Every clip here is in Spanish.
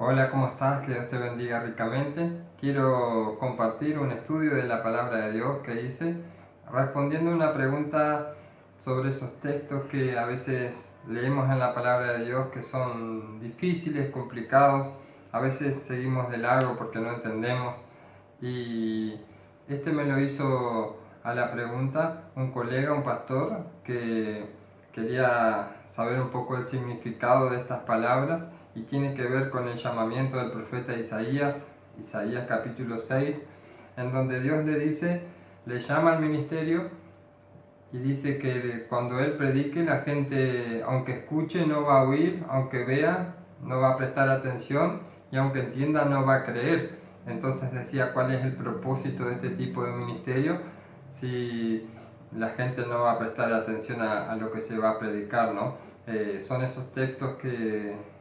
Hola, ¿cómo estás? Que Dios te bendiga ricamente. Quiero compartir un estudio de la palabra de Dios que hice respondiendo una pregunta sobre esos textos que a veces leemos en la palabra de Dios que son difíciles, complicados, a veces seguimos de largo porque no entendemos y este me lo hizo a la pregunta un colega, un pastor que quería saber un poco el significado de estas palabras y tiene que ver con el llamamiento del profeta Isaías, Isaías capítulo 6, en donde Dios le dice, le llama al ministerio y dice que cuando él predique la gente, aunque escuche, no va a oír, aunque vea, no va a prestar atención y aunque entienda, no va a creer. Entonces decía, ¿cuál es el propósito de este tipo de ministerio si la gente no va a prestar atención a lo que se va a predicar, ¿no? Son esos textos que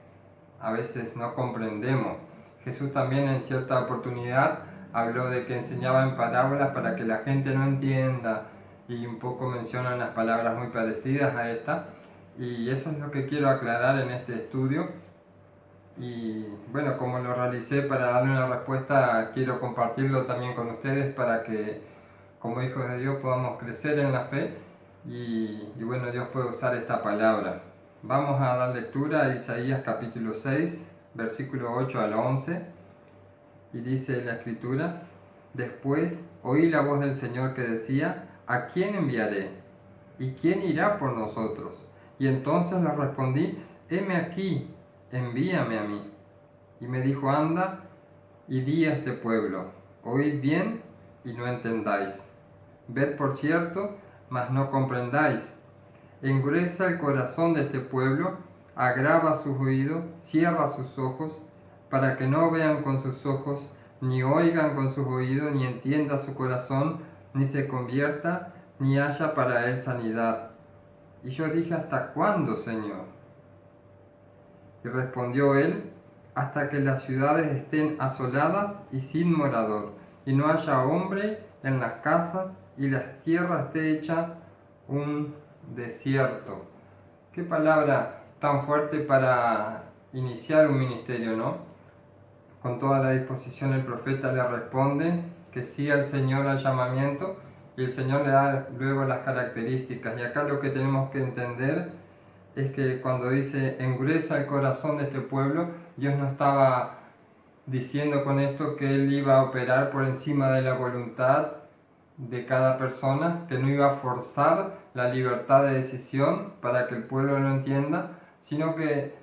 a veces no comprendemos. Jesús también en cierta oportunidad habló de que enseñaba en parábolas para que la gente no entienda y un poco menciona unas palabras muy parecidas a esta y eso es lo que quiero aclarar en este estudio y bueno, como lo realicé para darle una respuesta, quiero compartirlo también con ustedes para que como hijos de Dios podamos crecer en la fe y bueno, Dios puede usar esta palabra. Vamos a dar lectura a Isaías capítulo 6, versículo 8 al 11 y dice la escritura, después oí la voz del Señor que decía, ¿a quién enviaré? ¿Y quién irá por nosotros? Y entonces le respondí, heme aquí, envíame a mí. Y me dijo, anda y di a este pueblo, oíd bien y no entendáis. Ved por cierto, mas no comprendáis. Engruesa el corazón de este pueblo, agrava sus oídos, cierra sus ojos, para que no vean con sus ojos, ni oigan con sus oídos, ni entienda su corazón, ni se convierta, ni haya para él sanidad. Y yo dije, ¿hasta cuándo, Señor? Y respondió él, hasta que las ciudades estén asoladas y sin morador, y no haya hombre en las casas, y la tierra esté hecha un desierto. Qué palabra tan fuerte para iniciar un ministerio, ¿no? Con toda la disposición el profeta le responde que siga el Señor al llamamiento y el Señor le da luego las características. Y acá lo que tenemos que entender es que cuando dice engruesa el corazón de este pueblo, Dios no estaba diciendo con esto que Él iba a operar por encima de la voluntad de cada persona, que no iba a forzar la libertad de decisión para que el pueblo lo entienda, sino que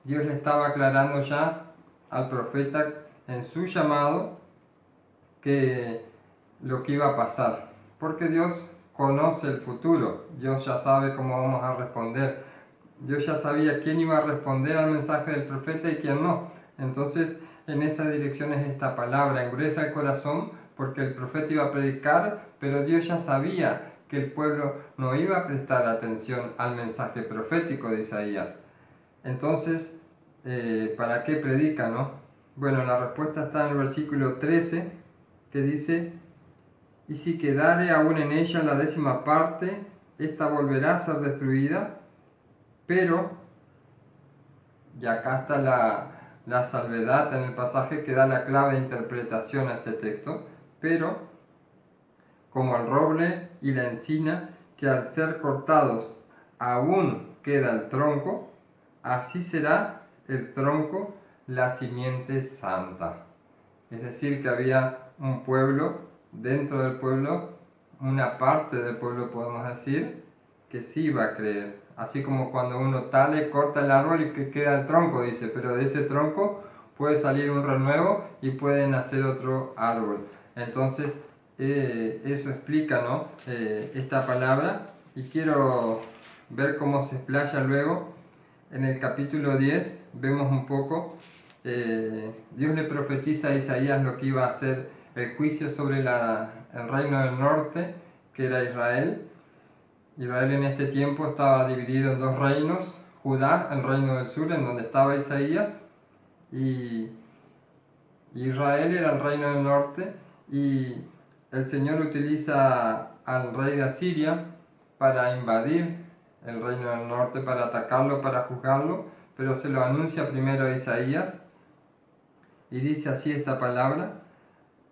Dios le estaba aclarando ya al profeta en su llamado que lo que iba a pasar, porque Dios conoce el futuro, Dios ya sabe cómo vamos a responder, Dios ya sabía quién iba a responder al mensaje del profeta y quién no. Entonces, en esa dirección es esta palabra, engruesa el corazón, porque el profeta iba a predicar, pero Dios ya sabía que el pueblo no iba a prestar atención al mensaje profético de Isaías. Entonces, ¿para qué predica, no? Bueno, la respuesta está en el versículo 13, que dice, y si quedare aún en ella la 10ª parte, esta volverá a ser destruida, pero, y acá está la salvedad en el pasaje que da la clave de interpretación a este texto, pero como el roble y la encina, que al ser cortados aún queda el tronco, así será el tronco la simiente santa. Es decir, que había un pueblo, dentro del pueblo, una parte del pueblo podemos decir, que sí iba a creer. Así como cuando uno tale, corta el árbol y que queda el tronco, dice, pero de ese tronco puede salir un renuevo y puede nacer otro árbol. Entonces, eso explica, ¿no? Esta palabra y quiero ver cómo se explaya luego. En el capítulo 10 vemos un poco, Dios le profetiza a Isaías lo que iba a ser el juicio sobre el reino del norte, que era Israel. Israel en este tiempo estaba dividido en dos reinos, Judá, el reino del sur, en donde estaba Isaías, y Israel era el reino del norte, y el Señor utiliza al rey de Asiria para invadir el reino del norte, para atacarlo, para juzgarlo, pero se lo anuncia primero a Isaías. Y dice así esta palabra,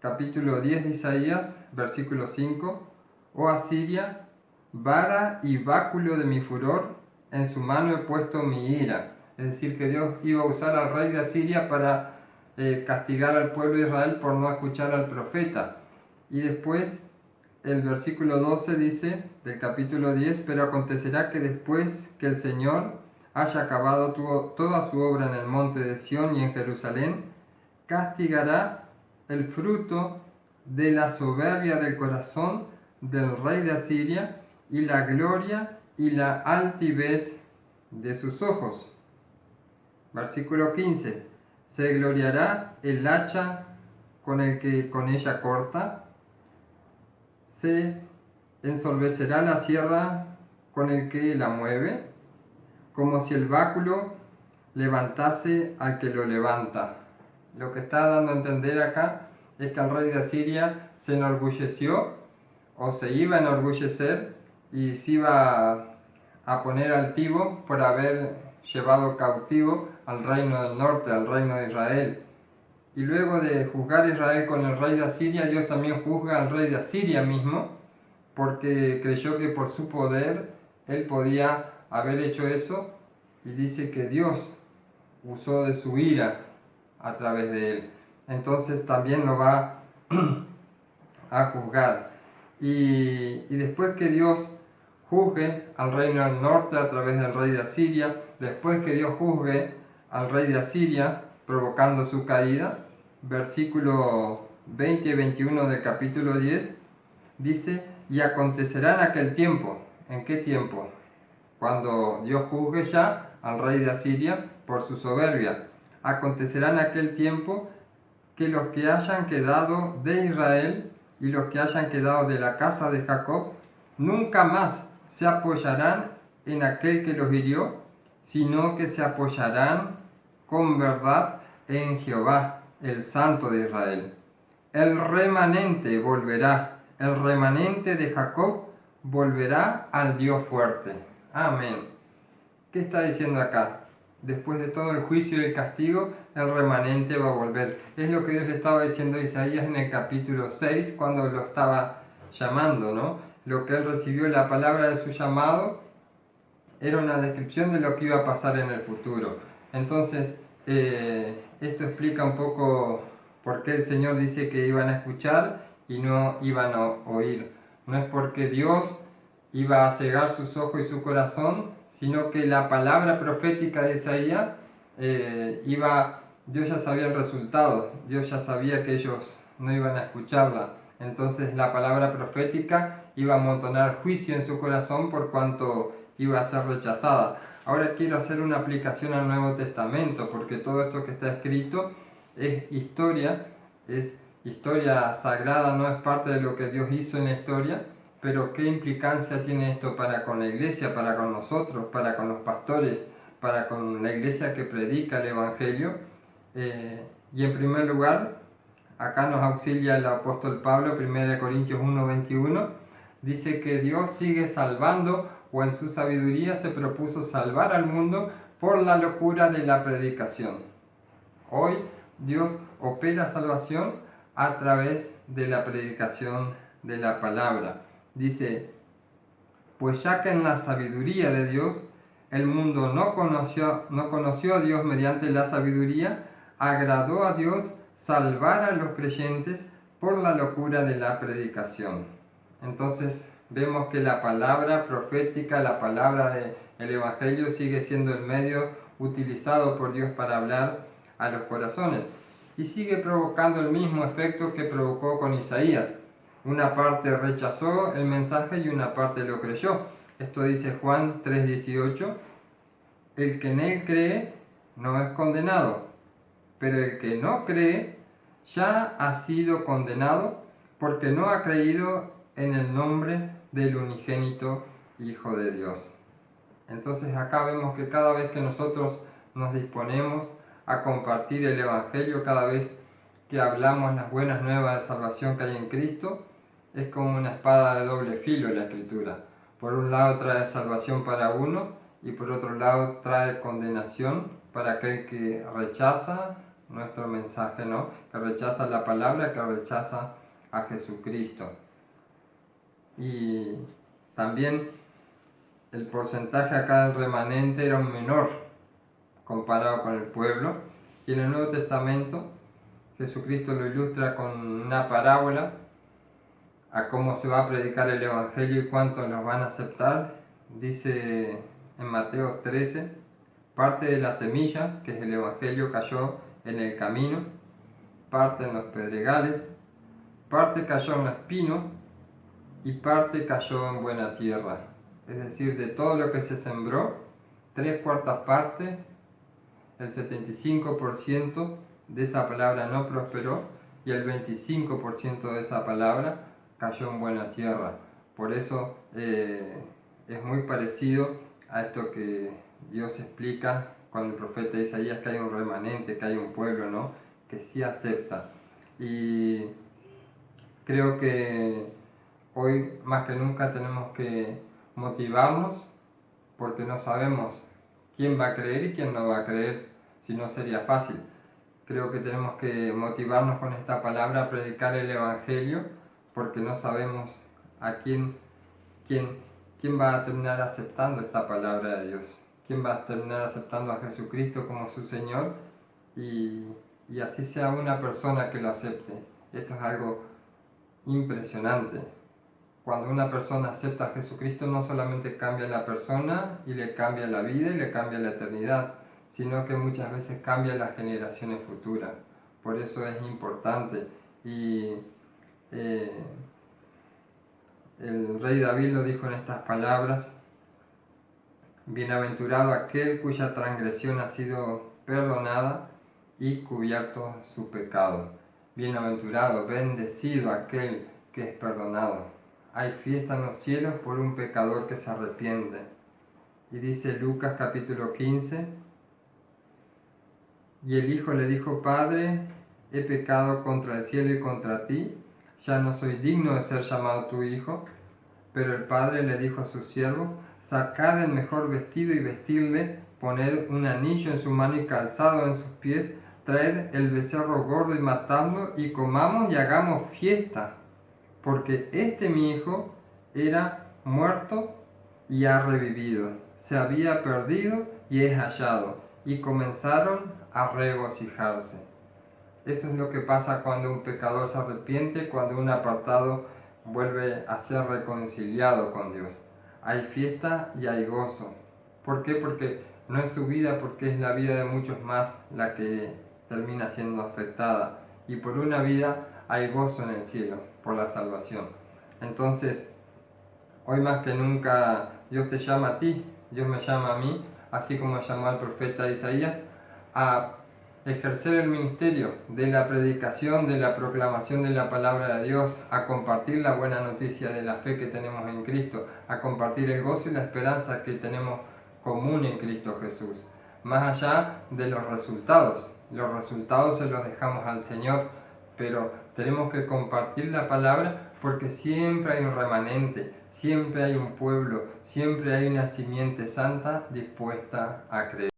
capítulo 10 de Isaías, versículo 5. Oh Asiria, vara y báculo de mi furor, en su mano he puesto mi ira. Es decir, que Dios iba a usar al rey de Asiria para castigar al pueblo de Israel por no escuchar al profeta. Y después el versículo 12 dice del capítulo 10, pero acontecerá que después que el Señor haya acabado toda su obra en el monte de Sión y en Jerusalén, castigará el fruto de la soberbia del corazón del rey de Asiria y la gloria y la altivez de sus ojos. Versículo 15. Se gloriará el hacha con el que con ella corta, se ensorbecerá la sierra con el que la mueve, como si el báculo levantase al que lo levanta. Lo que está dando a entender acá es que el rey de Asiria se enorgulleció o se iba a enorgullecer y se iba a poner altivo por haber llevado cautivo al reino del norte, al reino de Israel. Y luego de juzgar a Israel con el rey de Asiria, Dios también juzga al rey de Asiria mismo, porque creyó que por su poder él podía haber hecho eso, y dice que Dios usó de su ira a través de él. Entonces también lo va a juzgar. Y después que Dios juzgue al reino del norte a través del rey de Asiria, después que Dios juzgue al rey de Asiria provocando su caída, versículo 20 y 21 del capítulo 10, dice, y acontecerá en aquel tiempo. ¿En qué tiempo? Cuando Dios juzgue ya al rey de Asiria por su soberbia. Acontecerá en aquel tiempo que los que hayan quedado de Israel y los que hayan quedado de la casa de Jacob nunca más se apoyarán en aquel que los hirió, sino que se apoyarán con verdad en Jehová, el Santo de Israel. El remanente volverá, el remanente de Jacob volverá al Dios fuerte. Amén. ¿Qué está diciendo acá? Después de todo el juicio y el castigo, el remanente va a volver. Es lo que Dios le estaba diciendo a Isaías en el capítulo 6, cuando lo estaba llamando, ¿no? Lo que él recibió, la palabra de su llamado, era una descripción de lo que iba a pasar en el futuro. Entonces, esto explica un poco por qué el Señor dice que iban a escuchar y no iban a oír. No es porque Dios iba a cegar sus ojos y su corazón, sino que la palabra profética de Isaías Dios ya sabía el resultado, Dios ya sabía que ellos no iban a escucharla. Entonces la palabra profética iba a amontonar juicio en su corazón por cuanto iba a ser rechazada. Ahora quiero hacer una aplicación al Nuevo Testamento, porque todo esto que está escrito es historia sagrada, no es parte de lo que Dios hizo en la historia, pero ¿qué implicancia tiene esto para con la iglesia, para con nosotros, para con los pastores, para con la iglesia que predica el Evangelio? Y en primer lugar, acá nos auxilia el apóstol Pablo, 1 Corintios 1:21, dice que Dios sigue salvando, o en su sabiduría se propuso salvar al mundo por la locura de la predicación. Hoy Dios opera salvación a través de la predicación de la palabra. Dice, pues ya que en la sabiduría de Dios el mundo no conoció a Dios mediante la sabiduría, agradó a Dios salvar a los creyentes por la locura de la predicación. Entonces vemos que la palabra profética, la palabra del Evangelio sigue siendo el medio utilizado por Dios para hablar a los corazones y sigue provocando el mismo efecto que provocó con Isaías. Una parte rechazó el mensaje y una parte lo creyó. Esto dice Juan 3:18. El que en él cree no es condenado, pero el que no cree ya ha sido condenado porque no ha creído en el nombre del unigénito Hijo de Dios. Entonces acá vemos que cada vez que nosotros nos disponemos a compartir el Evangelio, cada vez que hablamos las buenas nuevas de salvación que hay en Cristo, es como una espada de doble filo en la Escritura. Por un lado trae salvación para uno y por otro lado trae condenación para aquel que rechaza nuestro mensaje, ¿no? Que rechaza la palabra, que rechaza a Jesucristo. Y también el porcentaje acá del remanente era un menor comparado con el pueblo. Y en el Nuevo Testamento Jesucristo lo ilustra con una parábola a cómo se va a predicar el Evangelio y cuántos los van a aceptar. Dice en Mateo 13, parte de la semilla, que es el Evangelio, cayó en el camino, parte en los pedregales, parte cayó en los espinos y parte cayó en buena tierra. Es decir, de todo lo que se sembró, 3/4 partes, el 75% de esa palabra no prosperó y el 25% de esa palabra cayó en buena tierra. Por eso es muy parecido a esto que Dios explica con el profeta Isaías, que hay un remanente, que hay un pueblo, ¿no? Que sí acepta. Y creo que hoy más que nunca tenemos que motivarnos porque no sabemos quién va a creer y quién no va a creer, si no sería fácil. Creo que tenemos que motivarnos con esta palabra a predicar el Evangelio porque no sabemos a quién va a terminar aceptando esta palabra de Dios, quién va a terminar aceptando a Jesucristo como su Señor y así sea una persona que lo acepte. Esto es algo impresionante. Cuando una persona acepta a Jesucristo no solamente cambia la persona y le cambia la vida y le cambia la eternidad, sino que muchas veces cambia las generaciones futuras. Por eso es importante. Y el rey David lo dijo en estas palabras: bienaventurado aquel cuya transgresión ha sido perdonada y cubierto su pecado. Bienaventurado, bendecido aquel que es perdonado. Hay fiesta en los cielos por un pecador que se arrepiente. Y dice Lucas capítulo 15, y el hijo le dijo: Padre, he pecado contra el cielo y contra ti, ya no soy digno de ser llamado tu hijo. Pero el padre le dijo a sus siervos: sacad el mejor vestido y vestidle, poned un anillo en su mano y calzado en sus pies, traed el becerro gordo y matadlo, y comamos y hagamos fiesta, porque este mi hijo era muerto y ha revivido, se había perdido y es hallado. Y comenzaron a regocijarse. Eso es lo que pasa cuando un pecador se arrepiente, cuando un apartado vuelve a ser reconciliado con Dios. Hay fiesta y hay gozo. ¿Por qué? Porque no es su vida, porque es la vida de muchos más la que termina siendo afectada. Y por una vida hay gozo en el cielo, por la salvación. Entonces, hoy más que nunca Dios te llama a ti, Dios me llama a mí, así como llamó al profeta Isaías, a ejercer el ministerio de la predicación, de la proclamación de la palabra de Dios, a compartir la buena noticia de la fe que tenemos en Cristo, a compartir el gozo y la esperanza que tenemos común en Cristo Jesús. Más allá de los resultados se los dejamos al Señor, pero tenemos que compartir la palabra porque siempre hay un remanente, siempre hay un pueblo, siempre hay una simiente santa dispuesta a creer.